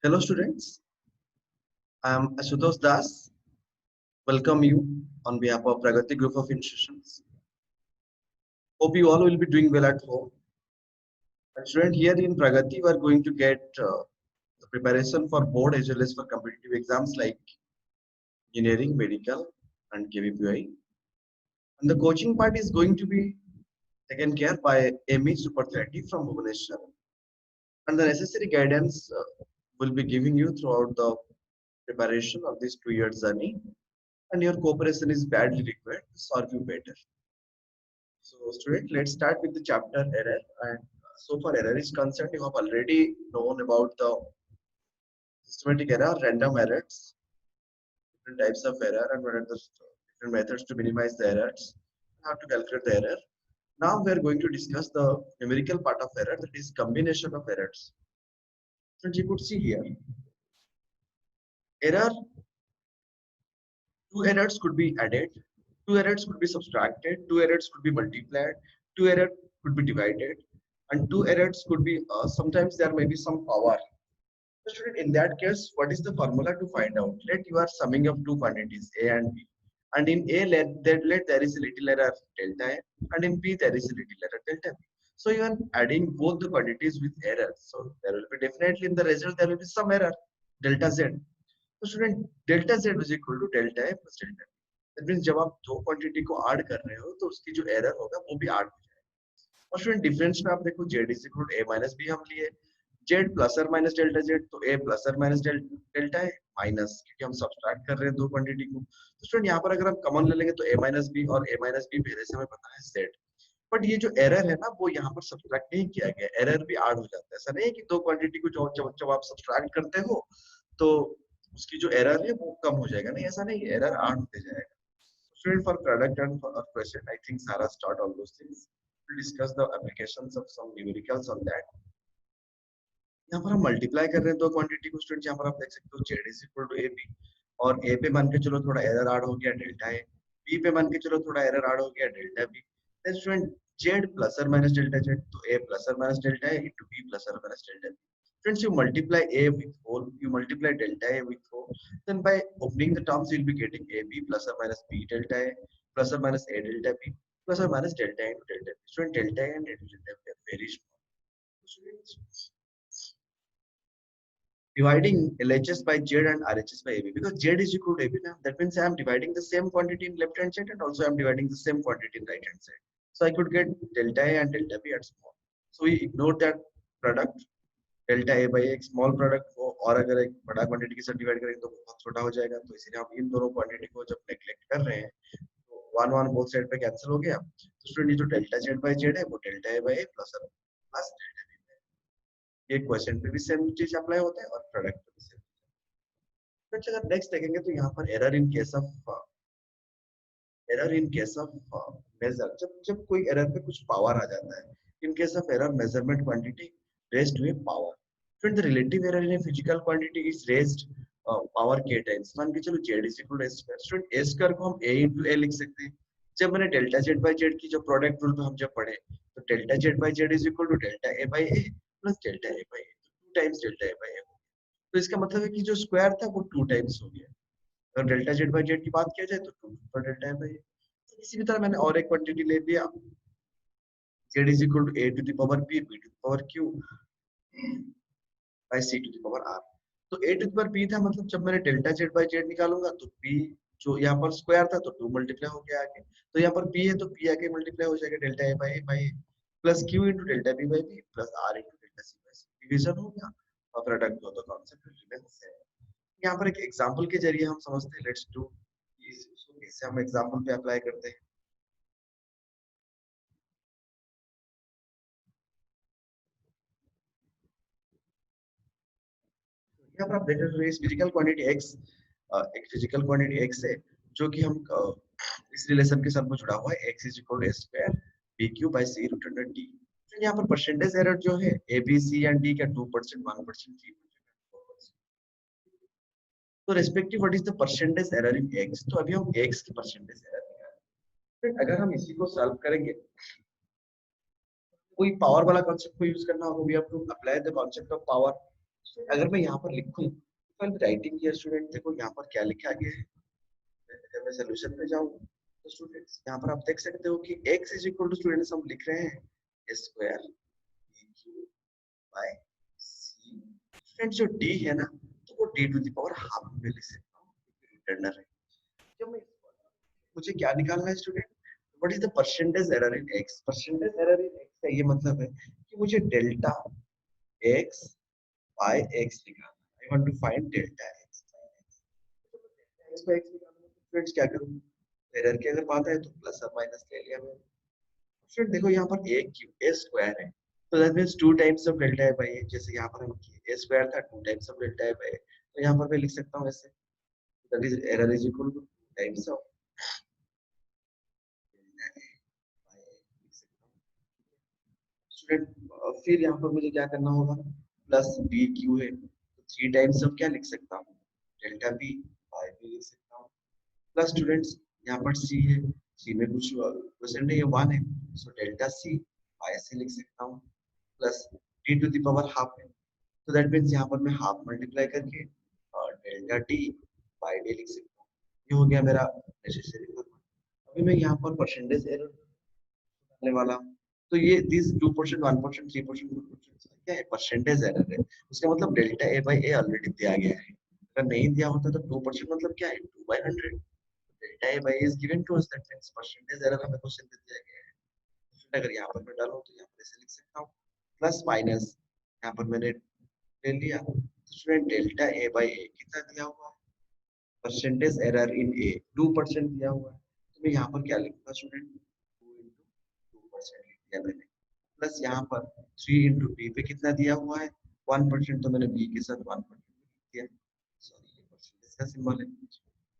Hello students, I am Ashutosh Das. Welcome you on behalf of Pragati Group of Institutions. Hope you all will be doing well at home. And student, here in Pragati, we are going to get the preparation for board as well as for competitive exams like engineering, medical, and KVPI. And the coaching part is going to be taken care by Amy Supertherapy from Bhubaneswar. And the necessary guidance will be giving you throughout the preparation of this 2 year journey. And your cooperation is badly required to serve you better. So, student, let's start with the chapter error. And so far, error is concerned, you have already known about the systematic error, random errors, different types of error, and what are the different methods to minimize the errors, how to calculate the error. Now, we are going to discuss the numerical part of error, that is combination of errors. So, you could see here, error, two errors could be added, two errors could be subtracted, two errors could be multiplied, two errors could be divided, and two errors could be sometimes there may be some power. So student, in that case, what is the formula to find out? Let you are summing of two quantities A and B, and in A let there is a little error delta A, and in B there is a little error delta B. So you are adding both the quantities with error. So there will be definitely in the result there will be some error delta Z. तो student delta Z is equal to delta A plus delta B that means जब आप दो quantity को add कर रहे हो तो उसकी जो एरर होगा वो भी ऐड हो जाएगा और स्टूडेंट डिफरेंस में आप देखो Z is equal to A minus B हम लिए जेड प्लस और माइनस डेल्टा जेड तो ए प्लस और माइनस डेल्टा ए माइनस क्योंकि हम सब्सट्रैक्ट कर रहे हैं दो क्वांटिटी को तो स्टूडेंट यहाँ पर अगर हम कॉमन ले लेंगे तो ए माइनस बी और ए माइनस बी पहले से हमें पता है जेड बट ये जो एरर है ना वो यहाँ पर सब्सट्रैक्ट नहीं किया गया एरर भी ऐड हो जाता है ऐसा नहीं है कि दो क्वांटिटी को जब आप सब्सट्रैक्ट करते हो तो उसकी जो एरर है वो कम हो जाएगा नहीं ऐसा नहीं एरर ऐड होते जाएगा student for product and for question I think सारा start all those things we'll discuss the applications of some numericals on that यहाँ पर हम मल्टीप्लाई कर रहे हैं दो क्वांटिटी को स्टूडेंट यहाँ पर आप देख सकते हो Z is equal to A B और ए पे मान के चलो थोड़ा एरर ऐड हो गया डेल्टा ए बी पे मान के चलो थोड़ा एरर ऐड हो गया delta B then student Z plus और माइनस डेल्टा जेड तो ए प्लस और minus delta A into B plus और minus delta B friends you multiply a with 4 you multiply delta a with 4 then by opening the terms you'll be getting ab plus or minus b delta a plus or minus a delta b plus or minus delta a into delta b student delta a and delta b are very small students dividing LHS by Z and RHS by AB because Z is equal to AB now. That means I am dividing the same quantity in left hand side and also I am dividing the same quantity in right hand side. So I could get delta A and delta B at small. So we ignore that product delta A by एक small product को और अगर एक बड़ा quantity के साथ divide करेंगे तो बहुत छोटा हो जाएगा तो इसीलिए हम इन दोनों quantity को जब neglect कर रहे हैं तो 1 1 both side पे cancel हो गया तो स्टूडेंट जो delta Z by Z है वो delta A by A plus delta B ये क्वेश्चन पे भी सेम चीज अप्लाई होता है और प्रोडक्ट पे भी सेम चीज अगर नेक्स्ट देखेंगे तो यहाँ पर error in case of measure जब कोई एरर पे कुछ पावर आ जाता है in case of error measurement quantity raised with power फिर the relative error in a physical quantity is raised power k times मान के चलो z is equal to s square student s square को हम a into a लिख सकते हैं जब मैंने डेल्टा z by z की जो प्रोडक्ट रूल पे हम जब पढ़े तो delta z by z is equal to delta a by a plus delta a by a 2 times delta a by a तो इसका मतलब है कि जो स्क्वायर था वो 2 टाइम्स हो गया अगर डेल्टा z by z की बात किया जाए तो 2 पर डेल्टा a by a तो इसी भी तरह मैंने और एक क्वांटिटी ले लिया z is equal to a to the power b b to the power q by c to the power r तो a to the power b था मतलब जब मैंने डेल्टा z by z निकालूंगा तो b जो यहाँ पर स्क्वायर था तो 2 मल्टीप्लाई हो गया आगे तो यहाँ पर b है तो b आगे मल्टीप्लाई हो जाएगा delta a by a plus q into delta b by b plus r into delta c by c division हो गया और प्रोडक्ट दो तो कॉन्सेप्ट रिमेन सेम यहाँ पर एक एग्जांपल के जरिए हम समझते हैं लेट्स डू इसे हम एग्जांपल पे अप्लाई करते हैं यहाँ पर आप देख रहे हो इस फिजिकल क्वांटिटी x एक फिजिकल क्वांटिटी x है जो कि हम इस रिलेशन के साथ में जुड़ा हुआ है x is equal to s square bq by c root under d फिर यहाँ पर परसेंटेज एरर जो है a b c and d का 2% 1% 3% तो respective what is the percentage error in x तो अभी हम x की परसेंटेज एरर निकालेंगे अगर हम इसी को सॉल्व करेंगे कोई पावर वाला कांसेप्ट को यूज करना होगा we have to apply the concept of power अगर मैं यहाँ पर लिखूं राइटिंग हियर स्टूडेंट, देखो यहाँ पर क्या लिखा गया है। अगर मैं सोल्यूशन पे जाऊँ तो स्टूडेंट्स यहाँ पर आप देख सकते हो कि x is equal to students हम लिख रहे हैं स्क्वायर बाय सी। स्टूडेंट्स जो d है ना, तो वो d to the power half में लिख सकता हूँ, रिटर्नर है। जब मैं मुझे क्या निकालना है student, what is the percentage error in x। Percentage error in x का ये मतलब है कि मुझे डेल्टा x बाय x निकालना है। I want to find delta x by x। x by x निकालना है फ्रेंड्स, क्या करूं, एरर की अगर बात है तो प्लस और माइनस ले लिया मैंने। फ्रेंड देखो यहाँ पर a क्यूब a स्क्वायर है, तो that means 2 times of delta a by a। जैसे यहाँ पर हम a स्क्वायर था 2 times of delta a by a, तो यहाँ पर मैं लिख सकता हूँ ऐसे, that is error is equal to times of student. फिर यहाँ पर मुझे क्या करना होगा, प्लस बी क्यू है तो 3 टाइम्स ऑफ क्या लिख सकता हूँ, डेल्टा बी बाय बी लिख सकता हूँ। प्लस स्टूडेंट्स यहाँ पर सी है, सी में कुछ क्वेश्चन नहीं है, 1 है, सो डेल्टा सी बाय सी लिख सकता हूँ। Plus D to the power half है, तो दैट मीन्स यहाँ पर मैं हाफ मल्टीप्लाई करके डेल्टा डी बाय डी लिख सकता हूँ। ये हो गया मेरा नेसेसरी फॉर्मूला। अभी मैं यहाँ पर परसेंटेज एरर करने वाला हूँ। तो ये दिस 2%, 1%, 3%, 4% क्या है, परसेंटेज एरर है। उसका मतलब delta A by A already दिया गया है। अगर नहीं दिया होता तो 2% मतलब क्या है, 2/100। Delta A by A is given to us, that means percentage error हमें क्वेश्चन में दिया गया है। फिर अगर यहाँ पर मैं डालूं तो यहाँ पर ऐसे लिख सकता हूँ, प्लस माइनस यहाँ पर मैंने ले लिया, तो स्टूडेंट डेल्टा ए बाय ए कितना दिया हुआ है, परसेंटेज एरर इन ए 2% दिया हुआ है। तो मैं यहाँ पर क्या लिखूंगा स्टूडेंट, 2% लिख दिया मैंने। प्लस यहाँ पर 3 इंटू बी पे कितना दिया हुआ है, 1%, तो मैंने बी के साथ 1% लिख दिया, सॉरी ये परसेंटेज का सिंबल है।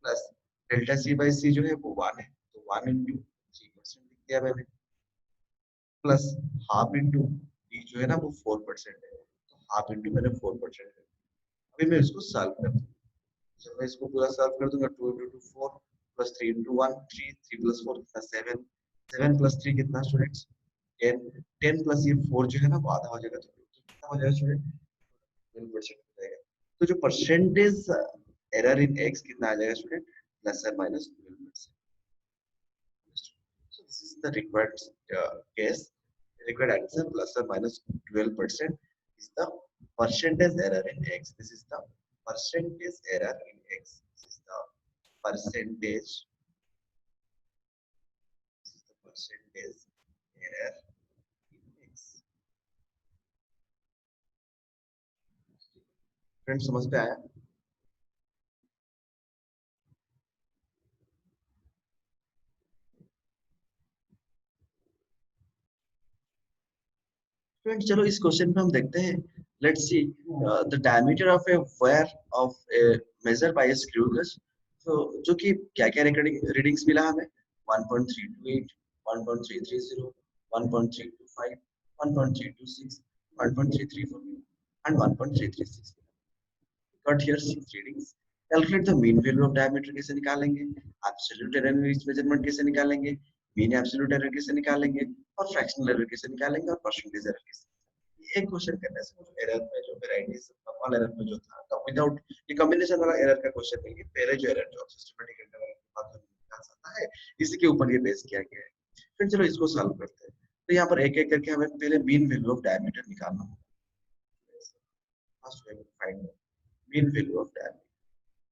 प्लस डेल्टा सी बाई सी जो है वो 1 है, तो 1 इंटू 3% लिख दिया मैंने। प्लस हाफ इंटू डी जो है ना वो 4% है, तो हाफ इंटू मैंने 4% है। अभी मैं इसको सॉल्व कर दूँ, जब मैं इसको पूरा सॉल्व कर दूंगा 2 इंटू 2 4 प्लस 3 इंटू 1 3, 3 प्लस 4 कितना 7, 7 प्लस 3 कितना स्टूडेंट्स 10, 10 प्लस ये 4 जो है ना वो आधा हो जाएगा, तो कितना हो जाएगा स्टूडेंट, 12% हो जाएगा। तो जो परसेंटेज एरर इन एक्स कितना आ जाएगा स्टूडेंट, प्लस और minus 12%। So this is the required case. Required answer plus or minus 12% is the percentage error in x. This is the percentage error in x. This is the percentage. This is the percentage error in x. Friends समझ में आया? Friends चलो इस question में हम देखते हैं, let's see the diameter of a wire of A measure by A screw gauge. तो जो कि क्या क्या रीडिंग्स मिला हमें, 1.328, 1.330, 1.325, 1.326, 1.334 and 1.336। got here 6 readings। Calculate the mean value of diameter कैसे निकालेंगे, एब्सोल्यूट एरर मेजरमेंट कैसे निकालेंगे, मीन एब्सोल्यूट एरर कैसे निकालेंगे, और फ्रैक्शनल एरर कैसे निकालेंगे, और परसेंटेज एरर कैसे। एक क्वेश्चन करने से मुझे एरर में जो वैरायटीज नॉर्मल एरर में जो था तो विदाउट ये कॉम्बिनेशन वाला एरर का क्वेश्चन नहीं है, पहले जो एरर जो सिस्टमैटिक इंटरवल के बाद निकाल सकता है इसी के ऊपर ये बेस किया गया है। फिर चलो इसको सॉल्व करते हैं। तो यहाँ पर एक एक करके हमें पहले मीन वैल्यू ऑफ डायमीटर निकालना होगा। First way to find mean value of diameter.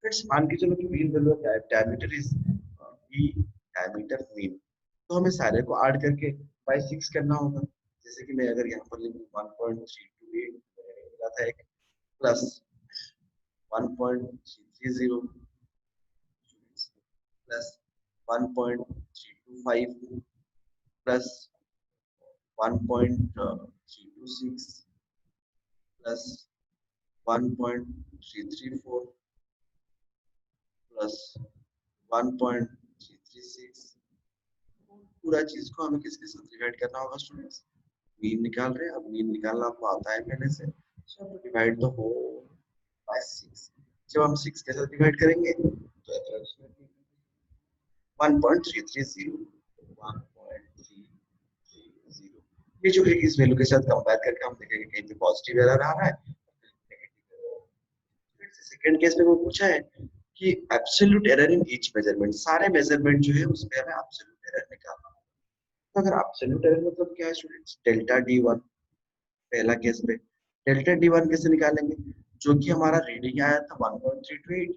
Friends मान के चलो कि mean value of diameter is B diameter mean, तो हमें सारे को ऐड करके बाय 6 करना होगा। जैसे कि मैं अगर यहाँ पर लिखूं 1.328 मैंने मिला था एक, plus 1.330 plus 1.325 plus 1.326 plus 1.334 plus 1.336। पूरा चीज को हमें किसके साथ डिवाइड करना होगा स्टूडेंट्स, मीन निकाल रहे हैं, अब मीन निकालना आपको आता है पहले से, सो तो डिवाइड द होल बाय 6। जब हम 6 के साथ डिवाइड करेंगे तो 1.330 1.330 ये जो है इस वैल्यू के साथ कंपेयर करके हम देखेंगे कहीं पे पॉजिटिव एरर आ रहा है, सेकंड केस में वो पूछा है कि absolute error in each measurement, सारे मेजरमेंट जो है उसमें हमें एब्सोल्यूट एरर निकालना है। तो अगर एब्सोल्यूट एरर मतलब क्या है स्टूडेंट्स, डेल्टा डी वन, पहला केस पे डेल्टा डी वन कैसे निकालेंगे, जो कि हमारा रीडिंग आया था 1.328,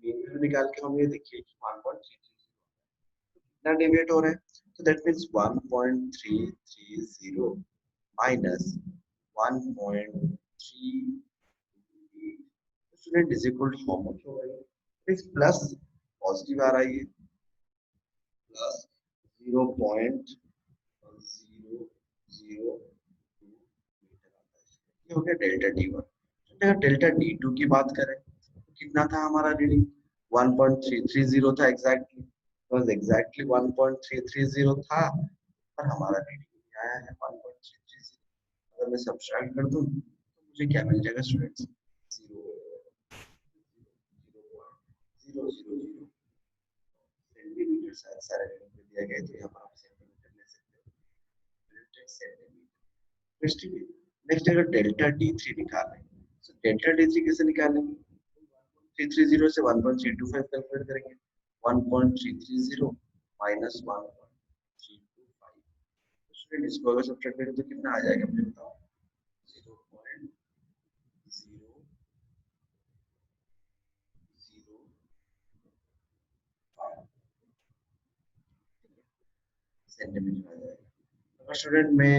मीन वैल्यू निकाल के हम ये देखिए कि 1.33 कितना डेविएट हो रहा है, तो that means 1.330 minus 1.3, student is equal to how much होगा ये, इस प्लस पॉजिटिव आ रहा है, प्लस 0.002 मीटर आता है, ये हो गया डेल्टा डी वन। अगर डेल्टा डी टू की बात करें तो कितना था हमारा रीडिंग, 1.330 था एग्जैक्टली, बस एग्जैक्टली 1.330 था, पर हमारा रीडिंग आया है 1.330। अगर मैं सब्ट्रैक्ट कर दूं तो मुझे क्या मिल जाएगा स्टूडेंट्स, 0.000 सेंटीमीटर सारे रीडिंग पे दिया गया है, तो यहाँ पर आप सेंटीमीटर ले सकते हो, सेंटीमीटर। नेक्स्ट अगर डेल्टा डी थ्री निकालें, तो डेल्टा डी थ्री कैसे निकालेंगे, 330 से 1.325 कैलकुलेट करेंगे, 1.330 माइनस 1.325, स्टूडेंट इसको अगर सब्ट्रैक्ट करें तो कितना आ जाएगा मुझे बताओ, 0.005 सेंटीमीटर आ जाएगा। अगर स्टूडेंट में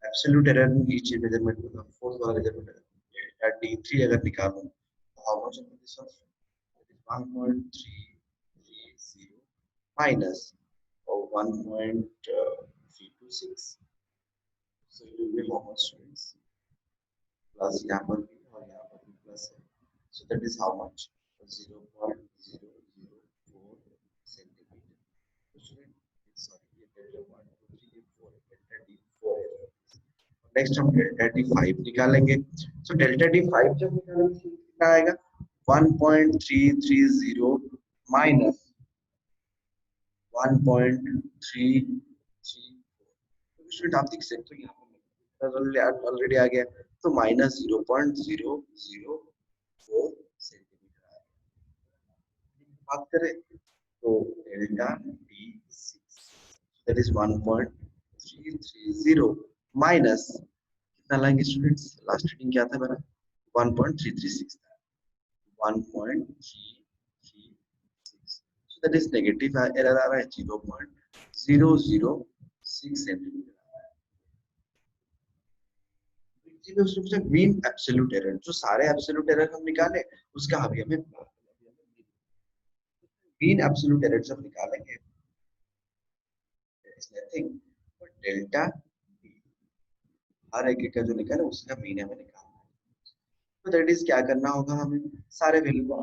एब्सोल्यूट एरर नीचे मेजरमेंट मतलब फोर्थ वाला मेजरमेंट डेल्टा डी थ्री अगर निकालूं तो how much of this 1.330 minus 1.326, so it will be how much students, plus यहाँ पर भी और यहाँ पर भी plus है, so that is how much, 0.004 centimeter, so student sorry ये डेल्टा 1 2 3 ये 4 डेल्टा डी 4 है। नेक्स्ट हम डेल्टा डी 5 निकालेंगे, सो डेल्टा डी 5 जब निकालेंगे तो कितना आएगा, 1.330 माइनस 1.334, स्टूडेंट आप देख सकते हो यहाँ पर ऑलरेडी आ गया, तो माइनस 0.004 सेंटीमीटर आ गया। बात करें तो delta D six that is 1.330 minus कितना लाएंगे स्टूडेंट्स, लास्ट रीडिंग क्या था मेरा 1.336 था, 1.336, so that is negative error आ रहा है 0.006 सेंटीमीटर। मीन एब्सोल्यूट एरर, जो सारे एब्सोल्यूट एरर हम निकाले उसका अभी हमें मीन एब्सोल्यूट एरर जब निकालेंगे नथिंग बट डेल्टा हर एक का जो निकाले उसका मीन हमें निकालना है, तो दैट इज क्या करना होगा, हमें सारे वैल्यू को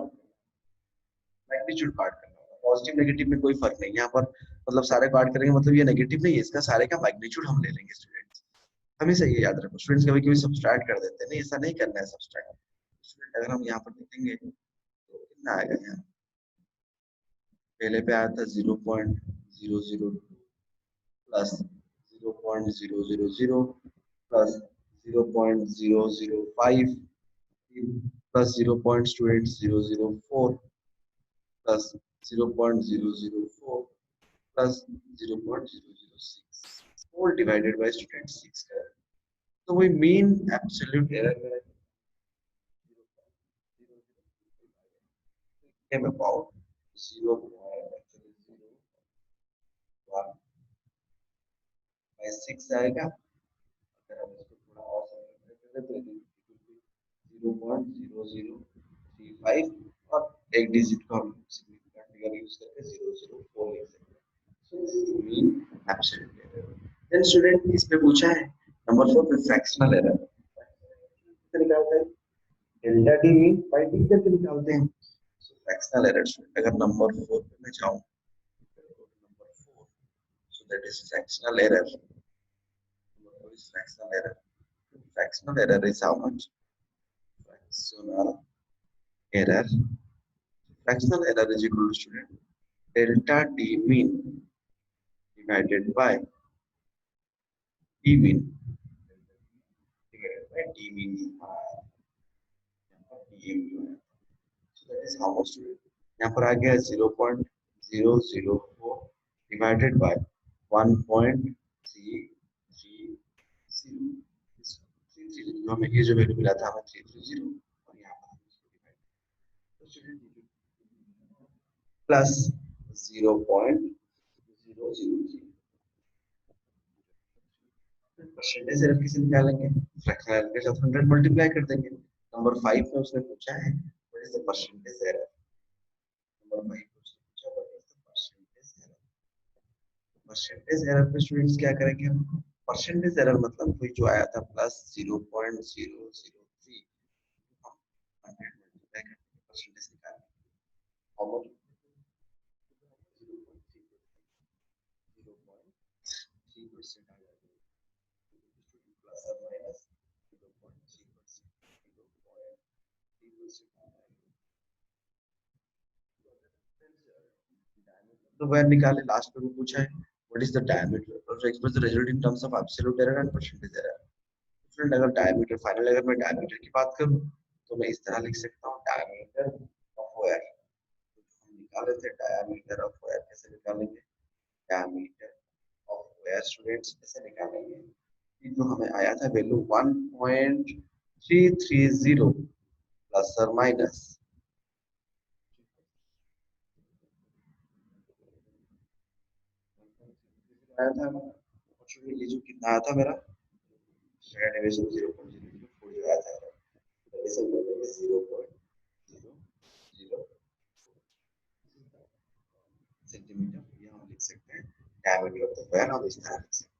मैग्नीट्यूड काट करना होगा, पॉजिटिव नेगेटिव में कोई फर्क नहीं है यहाँ पर, मतलब सारे काट करेंगे मतलब ये नेगेटिव नहीं है, इसका सारे का मैग्नीट्यूड हम ले लेंगे स्टूडेंट्स, हमेशा ये याद रखो स्टूडेंट्स, कभी कभी सब्सट्रैक्ट कर देते हैं, नहीं ऐसा नहीं करना है सब्सट्रैक्ट स्टूडेंट। अगर हम यहाँ पर देखेंगे तो कितना आएगा, यहाँ पहले पे आया था 0.002 plus 0.000 plus 0.005 plus 0.004 plus 0.004 plus 0.006 whole divided by student 6 का, तो वही mean absolute error came about 0.6 आएगा, अगर हम इसको थोड़ा और समझ करें तो 0.0035 और एक डिजिट को हम सिग्निफिकेंट फिगर यूज करके 004 लिख सकते हैं, so this is mean absolute error. Then student इसमें पूछा है नंबर 4 पे फ्रैक्शनल एरर कैसे निकालते हैं, delta D mean by D करके निकालते हैं, सो फ्रैक्शनल एरर अगर नंबर 4 पे मैं जाऊं number 4, so that is fractional error, what is fractional error, fractional error is how much, fractional error, fractional error is equal to student delta d mean divided by d mean divided by d mean, ये so that is how much student यहाँ पर आ गया 0.004 divided by 1.330 जो हमें ये जो value मिला था हमें 330 और यहाँ पर प्लस 0.003 परसेंटेज एरर किसे निकालेंगे फ्रैक्शनल एरर के साथ 100 मल्टीप्लाई कर देंगे नंबर 5 में उसने पूछा है what is the percentage error number 5 में उसने पूछा what is the percentage error पे स्टूडेंट्स क्या करेंगे हम परसेंटेज एरर मतलब वही जो आया था प्लस 0.003 हम 100 मल्टीप्लाई करके परसेंटेज निकालेंगे हाउ मच 0.3% आ जाएगा प्लस और माइनस 0.3% 0.3% तो वह निकाले लास्ट में भी पूछा है what is the diameter or express the result in terms of absolute error and percentage error student अगर डायमीटर फाइनल अगर मैं डायमीटर की बात करूं तो मैं इस तरह लिख सकता हूं डायमीटर ऑफ वायर हम निकाले थे डायमीटर ऑफ वायर कैसे निकालेंगे डायमीटर ऑफ वायर स्टूडेंट्स कैसे निकालेंगे ये जो हमें आया था वैल्यू 1.330 प्लस और माइनस आया था ये जो कितना आया था मेरा स्टैंडर्ड डेविएशन 0.004 जो आया था डेविएशन में 0.004 सेंटीमीटर ये हम लिख सकते हैं डायमीटर ऑफ द वायर हम इस तरह लिख सकते हैं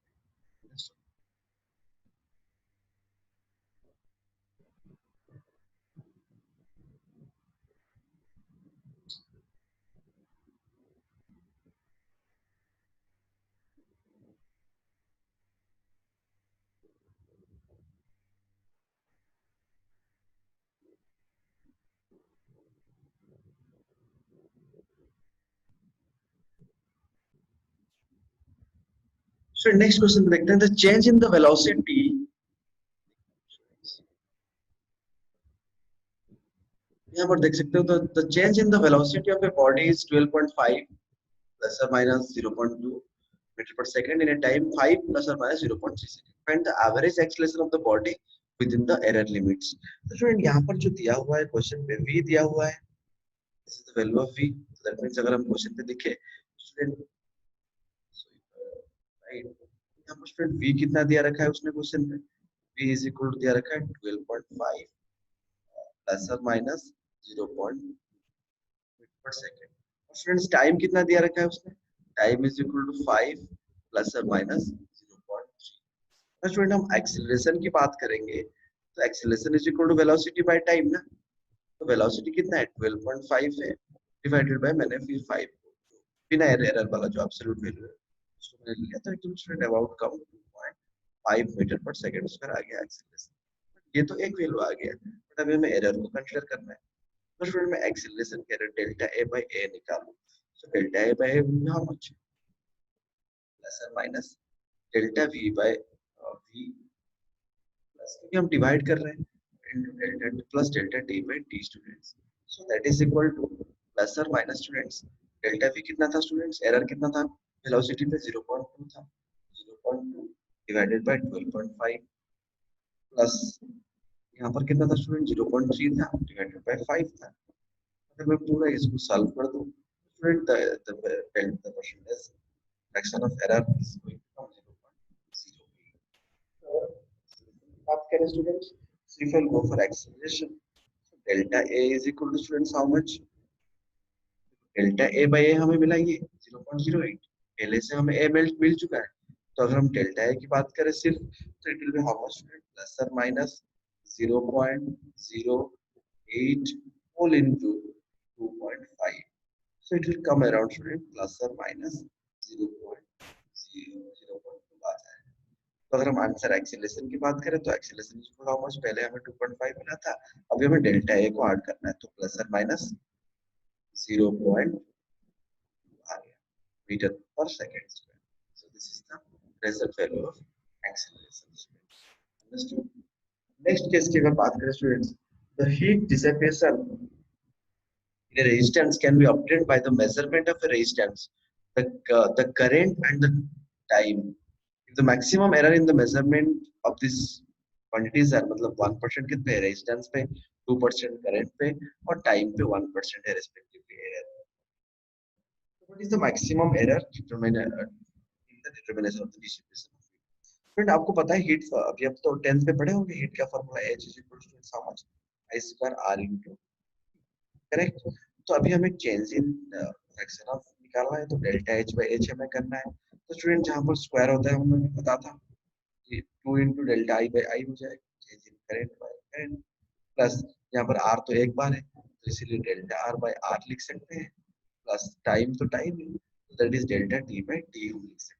So next question देखते हैं the change in the velocity यहाँ पर देख सकते हो तो the change in the velocity of a body is 12.5 plus or minus 0.2 meter per second in a time 5 plus or minus 0.3 second. Find the average acceleration of the body within the error limits. तो student यहाँ पर जो दिया हुआ है question पे v दिया हुआ है this is the value of v so that means अगर हम क्वेश्चन पे देखें स्टूडेंट राइट यहाँ पर स्टूडेंट v कितना दिया रखा है उसने क्वेश्चन पे v is equal to दिया रखा है 12.5 प्लस और माइनस 0.8 पर सेकंड और स्टूडेंट्स टाइम कितना दिया रखा है उसने time is equal to 5 plus और माइनस 0.3 स्टूडेंट हम एक्सीलरेशन की बात करेंगे तो acceleration is equal to velocity by time ना तो वेलोसिटी कितना है 12.5 है डिवाइडेड बाय मैंने फिर 5 बिना एरर वाला जो एब्सोल्यूट वैल्यू है उसको मैंने लिया तो एकदम स्टूडेंट अबाउट कम 2.5 मीटर पर सेकंड उसका आ गया एक्सीलरेशन ये तो एक वैल्यू आ गया बट अभी हमें एरर को कंसीडर करना है तो स्टूडेंट मैं एक्सीलरेशन के error delta A by A निकालूं so delta A by A how much plus और minus delta V by V plus क्योंकि हम डिवाइड कर रहे हैं into delta plus delta T by T students so that is equal to plus और minus students delta V कितना था students error कितना था वेलोसिटी पे 0.2 था 0.2 डिवाइडेड बाय 12.5 प्लस यहाँ पर कितना था स्टूडेंट 0.3 था डिवाइडेड बाय 5 था अगर मैं पूरा इसको सॉल्व कर दूं student the percentage fraction of error is going to come 0.08 बात करें students so if I'll go for acceleration so delta a is equal to students how much delta a by a हमें मिला ये 0.08 पहले से हमें a मिल चुका है तो अगर हम डेल्टा a की बात करें सिर्फ तो it will be how much student plus और minus 0.08 whole into 2.5 so it will come around student plus or minus 0.002 आ जाएगा तो अगर हम आंसर एक्सीलरेशन की बात करें तो एक्सीलरेशन इज हाउ मच पहले हमें 2.5 मिला था अभी हमें डेल्टा ए को ऐड करना है तो प्लस और माइनस 0. आ गया मीटर पर second square so this is the result value of acceleration understood next case की अगर बात करें students The heat dissipation in a resistance can be obtained by the measurement of a resistance, the current and the time. If the maximum error in the measurement of these quantities are मतलब 1% कितने है resistance पे, 2% current पे और time पे 1% है respectively error. What is the maximum error determine in the determination of the dissipation? Friend आपको पता है हीट अभी आप तो 10th पे पढ़े होंगे हीट का formula H is equal to how much I square R into correct. तो अभी हमें चेंज इन फ्रैक्शन ऑफ निकालना है तो डेल्टा एच बाई एच हमें करना है. तो स्टूडेंट जहां पर स्क्वायर होता है हमें पता था कि 2 into delta I by I हो जाएगा change in current by current plus यहाँ पर आर तो एक बार है तो इसीलिए डेल्टा आर बाई आर लिख सकते हैं प्लस टाइम तो टाइम है तो that is delta T by T हम लिख सकते हैं.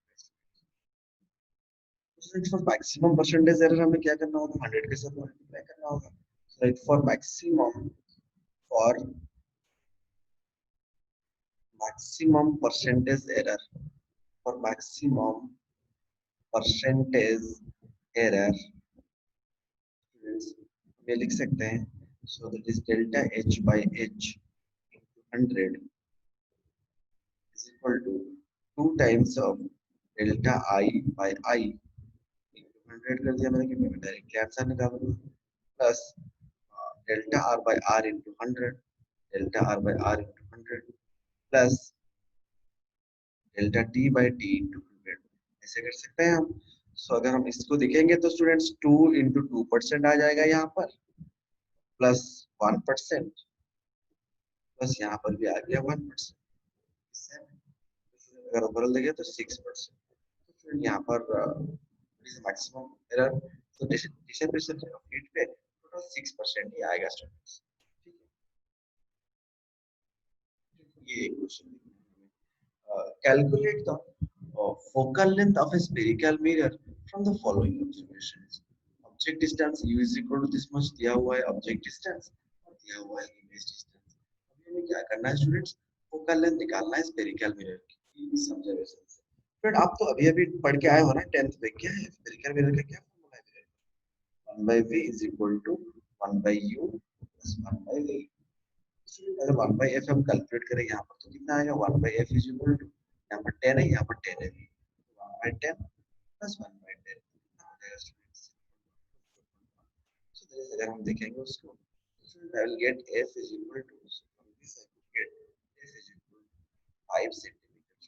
फॉर मैक्सिमम परसेंटेज एरर हमें क्या करना होगा 100 के साथ मल्टीप्लाई करना होगा. Right for maximum percentage error for maximum percentage error में लिख सकते हैं so that is delta h by h into 100 is equal to 2 times of delta I by I into 100 कर दिया मैंने क्योंकि मैं डायरेक्टली आंसर निकालूंगा plus delta R by R into 100 delta R by R into 100 plus delta T by T into 100 ऐसे कर सकते हैं हम. सो अगर हम इसको देखेंगे तो स्टूडेंट्स 2 इंटू 2% आ जाएगा यहाँ पर प्लस 1% प्लस यहाँ पर भी आ गया 1%. अगर ओवरऑल देखें तो 6%. यहाँ पर मैक्सिमम एरर तो डिसएप्रेशन ऑफ हीट पे टोटल 6% ही आएगा स्टूडेंट्स. ये question calculate the focal length of a spherical mirror from the following observations. Object distance u is equal to this much दिया हुआ है object distance और दिया हुआ है image distance. अभी हमें क्या करना है स्टूडेंट्स focal length निकालना है spherical mirror की इस observation से. फ्रेंड आप तो अभी पढ़ के आए हो ना 10th में क्या है spherical mirror का क्या फॉर्मूला है 1 by v is equal to 1 by u plus 1 by v. अगर 1 by f हम कैलकुलेट करें यहाँ पर तो कितना आएगा 1 by f is equal to यहाँ पर 10 है यहाँ पर 10 है 1 by 10 plus 1 by 10 कितना हो जाएगा स्टूडेंट्स. सो अगर हम देखेंगे उसको I will get f is equal to so from this I will get f is equal to 5 centimeters.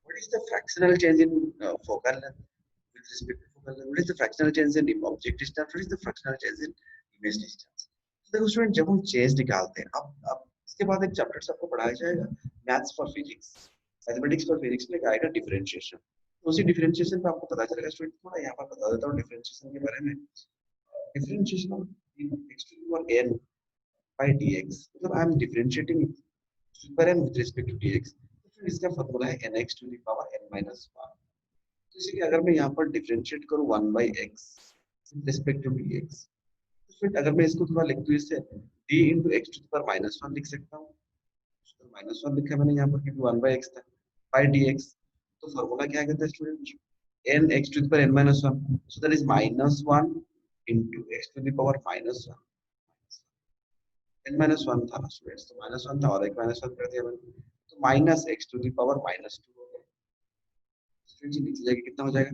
What is the fractional change in focal length with respect to focal length? What is the fractional change in object distance? What is the fractional change in image distance? देखो student जब हम change निकालते हैं अब इसके बाद एक chapter आपको पढ़ाया जाएगा maths for physics mathematics for physics में आएगा डिफरेंशिएशन. तो उसी डिफरेंशिएशन पे आपको पता चलेगा स्टूडेंट थोड़ा यहाँ पर बता देता हूँ डिफरेंशिएशन के बारे में. Differentiation of x to the power n by dx मतलब I am differentiating x to the power n with respect to dx. तो इसका फॉर्मूला है nx to the power n minus 1. तो इसीलिए अगर मैं यहाँ पर डिफरेंशिएट करूँ 1 by x with respect to dx फिर अगर मैं इसको थोड़ा लिख दूं इससे d into x to the power minus 1 लिख सकता हूँ. तो minus 1 लिखा मैंने यहाँ पर क्योंकि 1 by x था by dx. तो फॉर्मूला क्या कहता है student n x to the power n minus 1 so that is minus 1 into x to the power minus 1 n minus 1 था ना स्टूडेंट्स तो minus 1 था और एक minus 1 कर दिया मैंने तो minus x to the power minus 2 हो गया. स्टूडेंट नीचे जाके कितना हो जाएगा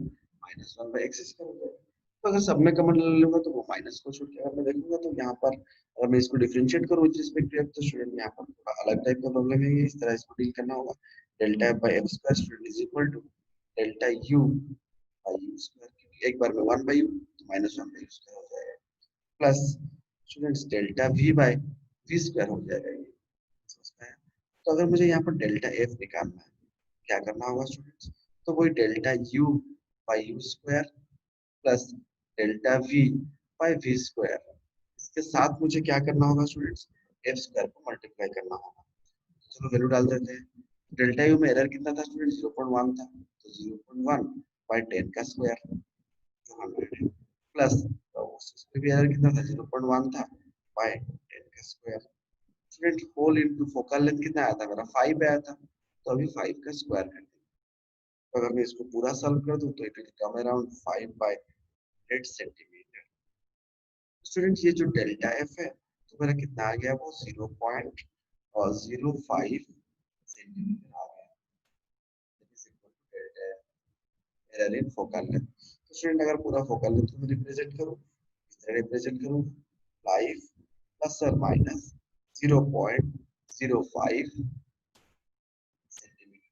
minus 1 by x स्क्वायर हो जाएगा. तो अगर सब में कॉमन ले लूंगा तो वो माइनस को छोड़ के अगर मैं देखूंगा तो यहाँ पर अगर मैं इसको डिफरेंशिएट करूँ विद रिस्पेक्ट टू f तो स्टूडेंट यहाँ पर थोड़ा अलग टाइप का प्रॉब्लम है इस तरह इसको डील करना होगा. Delta f by f square student is equal to delta u by u square क्योंकि एक बार में 1 by u तो माइनस 1 by u स्क्वायर हो जाएगा plus students delta v by v square हो जाएगा ये समझ में आया. तो अगर मुझे यहाँ पर डेल्टा f निकालना है क्या करना होगा स्टूडेंट्स तो वही delta u by u square plus delta v by v square इसके साथ मुझे क्या करना होगा स्टूडेंट्स f स्क्वायर को मल्टीप्लाई करना होगा. चलो वैल्यू डाल देते हैं. डेल्टा u में एरर कितना था स्टूडेंट 0.1 था तो 0.1 बाय 10 का स्क्वायर जो 100 है प्लस उसमें भी एरर कितना था 0.1 था बाय 10 का square. Student whole into focal length कितना आया था मेरा 5 आया था तो अभी 5 का स्क्वायर कर देंगे. तो अगर मैं इसको पूरा सॉल्व कर दूं तो it will come around 5 by 8 centimetre. Students ये जो डेल्टा एफ है तो मेरा कितना आ गया, वो 0.05 सेंटीमीटर आ गया। Error in focal length. तो स्टूडेंट अगर पूरा फोकल लेंथ को रिप्रेजेंट करूं, इस तरह रिप्रेजेंट करूं, लाइफ प्लस और माइनस 0.05 सेंटीमीटर।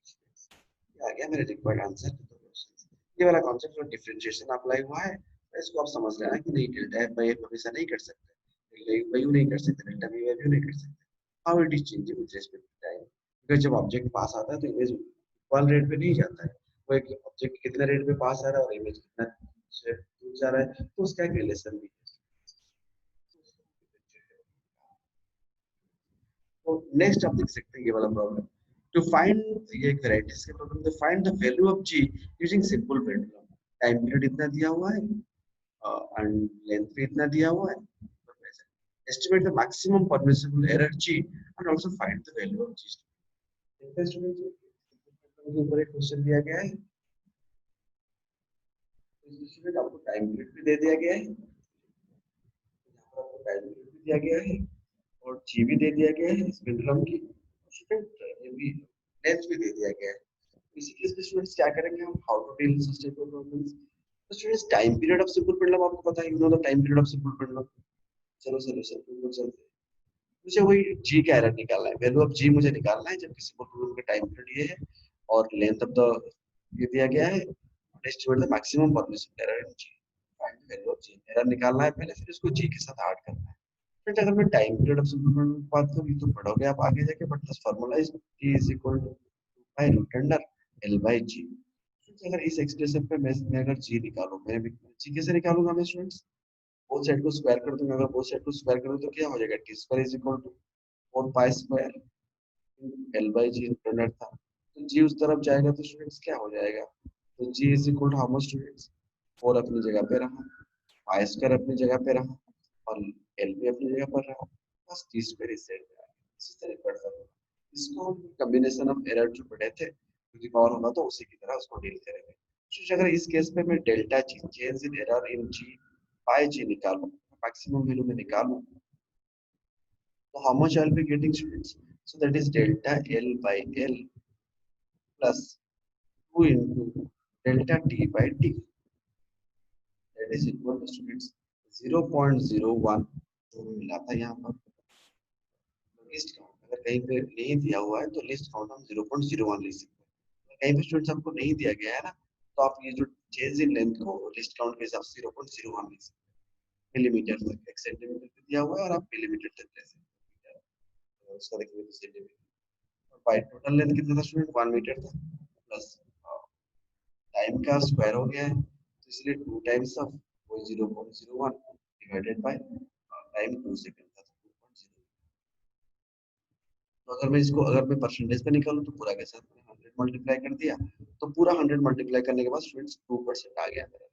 ये आ गया मेरे रिक्वायर्ड आंसर। ये वाला कॉन्सेप्ट जो डिफरेंशिएशन अप्लाई हुआ है, तो इसको आप समझ लेना कि नहीं, डेल्टा एफ बाई एफ हमेशा नहीं कर सकते, डेल्टा यू बाई यू नहीं कर सकते, डेल्टा वी बाई यू नहीं कर सकते। How it is changing with respect to time, because जब ऑब्जेक्ट पास आता है तो इमेज इक्वल रेट पे नहीं जाता है। वो एक ऑब्जेक्ट कितने रेट पे पास आ रहा है और इमेज कितना से दूर जा रहा है, तो उसका एक रिलेशन भी है। तो नेक्स्ट आप देख सकते हैं ये वाला प्रॉब्लम, टू फाइंड, ये एक वैराइटीज के problem, to find the value of g using simple pendulum. Time period इतना दिया हुआ है and length भी इतना दिया हुआ है। Estimate the maximum permissible error G and also find the value of G. के ऊपर एक क्वेश्चन दिया गया है, स्टूडेंट आपको टाइम पीरियड भी दे दिया गया है, आपको टाइम पीरियड भी दिया गया है और G भी दे दिया गया है इस पेंडुलम की, स्टूडेंट ये भी लेंथ भी दे दिया गया है। इसी केस में स्टूडेंट्स क्या करेंगे हम, how to deal such type of problems. तो students time period of simple pendulum आपको पता है, you know the time period of simple pendulum. चलो सॉल्यूशन पे चलते हैं। मुझे वही जी का एरर निकालना है, वैल्यू ऑफ जी मुझे निकालना है जब किसी प्रोग्राम का टाइम पीरियड ये है और लेंथ ऑफ द ये दिया गया है, estimate the maximum permissible error in g, find the value of g. Error निकालना है पहले, फिर इसको जी के साथ ऐड करना है। फिर अगर मैं टाइम पीरियड ऑफ सिंपल की बात करूं, ये तो पढ़ोगे आप आगे जाके, but this formula is T is equal to by root under L by G. अगर इस एक्सप्रेशन पे मैं अगर जी निकालूं, मैं जी कैसे निकालूंगा मैं स्टूडेंट्स, बोथ साइड को स्क्वायर कर दूंगा। अगर बोथ साइड को स्क्वायर करूं तो क्या हो जाएगा, T square is equal to 4 pi square L by g internet था, तो जी उस तरफ जाएगा तो स्टूडेंट्स क्या हो जाएगा, तो G is equal to how much students, 4 अपनी जगह पे रहा, पाई स्क्वायर अपनी जगह पे रहा और एल भी अपनी जगह पर रहा, बस टी स्क्वायर इज सेट। इसी तरह पढ़ सकते हैं इसको, हम कॉम्बिनेशन ऑफ एरर जो पढ़े थे क्योंकि पावर होगा तो उसी की तरह उसको डील करेंगे। तो अगर इस केस में मैं delta G change in error in G by G निकालूं, मैक्सिमम वैल्यू में निकालूं, so how much I'll be getting students? So that is delta L by L plus 2 into delta T by T. That is equal to students 0.01 जो मिला था यहाँ पर। List count अगर कहीं पे नहीं दिया हुआ है तो लिस्ट काउंट हम 0.01 लिख सकते हैं। कहीं पे स्टूडेंट्स हमको नहीं दिया गया है ना, तो आप ये जो चेंज इन लेंथ को लिस्ट काउंट के हिसाब से 0.01 लिख सकते हैं। मिलीमीटर तक, एक सेंटीमीटर पे दिया हुआ है और आप मिलीमीटर तक ले सकते हैं, उसका देखिए तो सेंटीमीटर। बाय टोटल लेंथ कितना था स्टूडेंट, 1 मीटर था, प्लस टाइम का स्क्वायर हो गया है तो इसलिए 2 times of 0.01 divided by time 2 second था, तो 2.0। तो अगर मैं इसको अगर मैं परसेंटेज पे निकालूं तो पूरा के साथ मैंने 100 मल्टीप्लाई कर दिया, तो पूरा 100 मल्टीप्लाई करने के बाद स्टूडेंट्स 2% आ गया मेरा।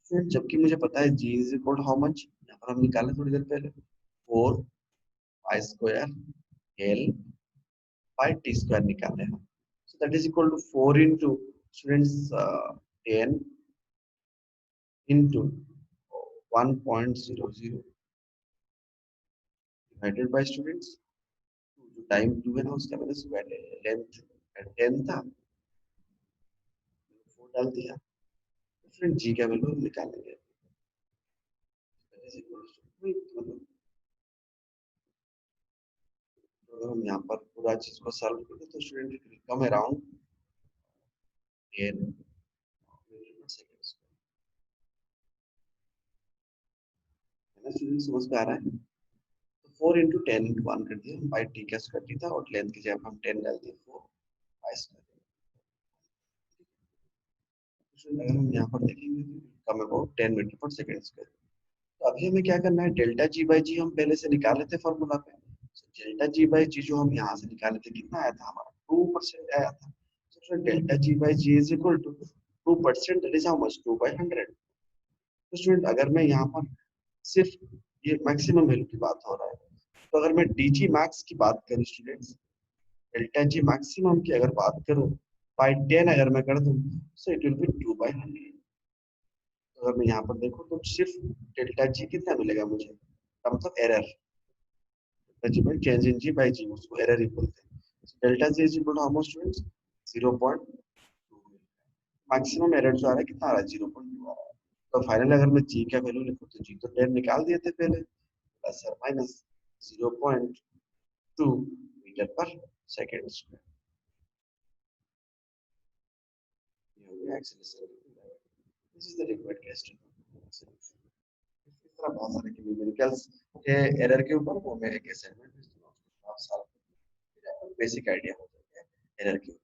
स्टूडेंट जबकि मुझे पता है g is equal to how much, यहाँ पर हम निकाले थोड़ी देर पहले 4 pi square l by t square निकाले हैं, so that is equal to 4 into students 10 into 1.00 divided by students जो टाइम 2 है ना उसका मैंने स्क्वायर लेंथ 10 था 4 डाल दिया, स्टूडेंट जी का वैल्यू निकालेंगे। अगर हम यहाँ पर पूरा चीज को सॉल्व करें तो student it will come around 10 seconds, है ना स्टूडेंट, समझ में आ रहा है। 4 into 10 into 1 कर दिया, बाई टी का स्क्वायर टी था और लेंथ की जगह हम 10 डाल दिए, 4 बाई स्क्वायर। अगर हम यहाँ पर देखेंगे तो कम अबाउट 10 मीटर पर सेकंड स्क्वायर। तो अभी हमें क्या करना है, डेल्टा जी बाई जी हम पहले से निकाले थे फॉर्मूला पे, डेल्टा जी बाई जी जो हम यहाँ से निकाले थे कितना आया था हमारा, 2% आया था। तो delta g by g is equal to 2%, that is how much, 2/100। तो स्टूडेंट अगर मैं यहाँ पर सिर्फ ये मैक्सिमम वैल्यू की बात हो रहा है, तो अगर मैं डीजी मैक्स की बात करूं स्टूडेंट्स, डेल्टा जी मैक्सिमम की अगर बात करूं बाय 10 अगर मैं कर दूं, सो इट विल बी 2/100। अगर मैं यहाँ पर देखूँ तो सिर्फ डेल्टा जी कितना मिलेगा मुझे, का मतलब error, change in G by G, उसको एरर ही बोलते हैं। Delta G is equal to how much students, 0.2। Maximum error जो आ रहा है कितना आ रहा है, 0.2 आ रहा है। तो फाइनली अगर मैं जी का वैल्यू लिखूं तो जी तो 10 निकाल दिए थे पहले, प्लस और माइनस 0.2 मीटर पर सेकेंड स्क्वायर। ये हो गया acceleration. This is the required test solution. इस तरह बहुत सारे न्यूमेरिकल्स के एरर के ऊपर वो मैं एक असाइनमेंट भेज दूंगा, आप सॉल्व, बेसिक आइडिया हो जाएगा एरर के ऊपर।